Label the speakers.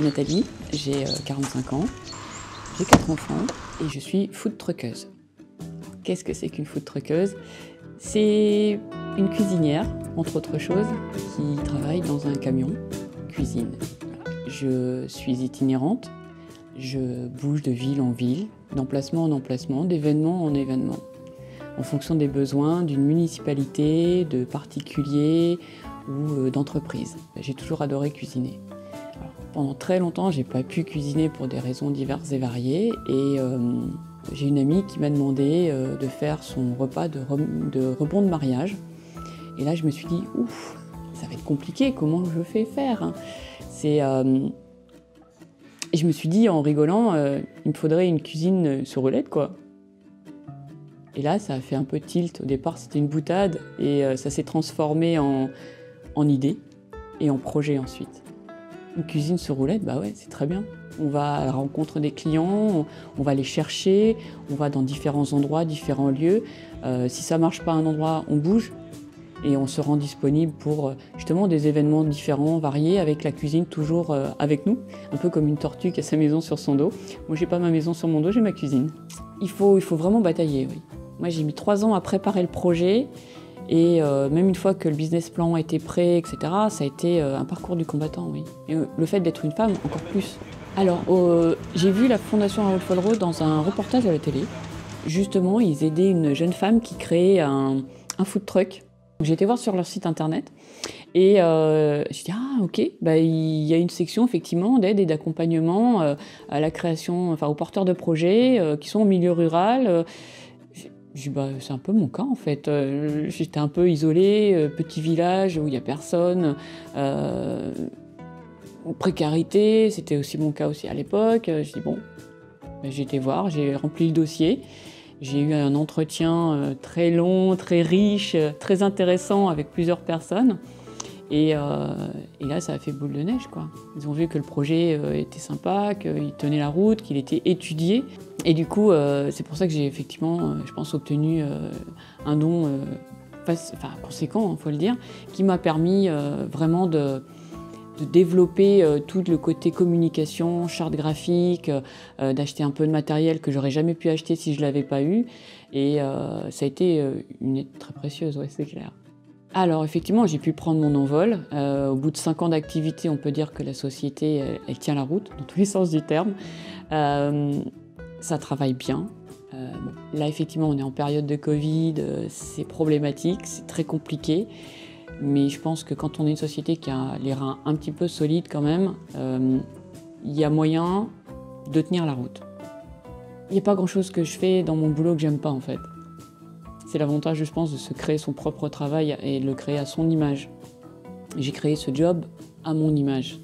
Speaker 1: Nathalie, j'ai 45 ans, j'ai 4 enfants et je suis food truckeuse. Qu'est-ce que c'est qu'une food truckeuse? C'est une cuisinière, entre autres choses, qui travaille dans un camion cuisine. Je suis itinérante, je bouge de ville en ville, d'emplacement en emplacement, d'événement en événement, en fonction des besoins d'une municipalité, de particuliers ou d'entreprises. J'ai toujours adoré cuisiner. Alors, pendant très longtemps, j'ai pas pu cuisiner pour des raisons diverses et variées et j'ai une amie qui m'a demandé de faire son repas de rebond de mariage. Et là, je me suis dit, ouf, ça va être compliqué, comment je fais faire hein. Et je me suis dit, en rigolant, il me faudrait une cuisine sur roulette, quoi. Et là, ça a fait un peu tilt. Au départ, c'était une boutade et ça s'est transformé en idée et en projet ensuite. Une cuisine sur roulette, bah ouais, c'est très bien. On va à la rencontre des clients, on va les chercher, on va dans différents endroits, différents lieux. Si ça marche pas à un endroit, on bouge et on se rend disponible pour justement des événements différents, variés, avec la cuisine toujours avec nous. Un peu comme une tortue qui a sa maison sur son dos. Moi, j'ai pas ma maison sur mon dos, j'ai ma cuisine. Il faut vraiment batailler, oui. Moi, j'ai mis 3 ans à préparer le projet. Et même une fois que le business plan était prêt, etc., ça a été un parcours du combattant, oui. Et le fait d'être une femme, encore plus. Alors, j'ai vu la Fondation Harold Falleraut dans un reportage à la télé. Justement, ils aidaient une jeune femme qui créait un food truck. J'ai été voir sur leur site internet et j'ai dit « Ah, ok, bah, il y a une section effectivement d'aide et d'accompagnement à la création, enfin aux porteurs de projets qui sont au milieu rural. » J'ai dit, bah, c'est un peu mon cas en fait. J'étais un peu isolée, petit village où il n'y a personne, précarité, c'était aussi mon cas aussi à l'époque. J'ai dit bon, ben, j'ai été voir, j'ai rempli le dossier. J'ai eu un entretien très long, très riche, très intéressant avec plusieurs personnes. Et là, ça a fait boule de neige, quoi. Ils ont vu que le projet était sympa, qu'il tenait la route, qu'il était étudié. Et du coup, c'est pour ça que j'ai effectivement, je pense, obtenu un don conséquent, il faut le dire, qui m'a permis vraiment de développer tout le côté communication, charte graphique, d'acheter un peu de matériel que j'aurais jamais pu acheter si je l'avais pas eu. Et ça a été une aide très précieuse, ouais, c'est clair. Alors effectivement, j'ai pu prendre mon envol. Au bout de 5 ans d'activité, on peut dire que la société, elle tient la route, dans tous les sens du terme. Ça travaille bien. Bon, là, effectivement, on est en période de Covid, c'est problématique, c'est très compliqué. Mais je pense que quand on est une société qui a les reins un petit peu solides quand même, il y a moyen de tenir la route. Il n'y a pas grand-chose que je fais dans mon boulot que j'aime pas, en fait. C'est l'avantage, je pense, de se créer son propre travail et de le créer à son image. J'ai créé ce job à mon image.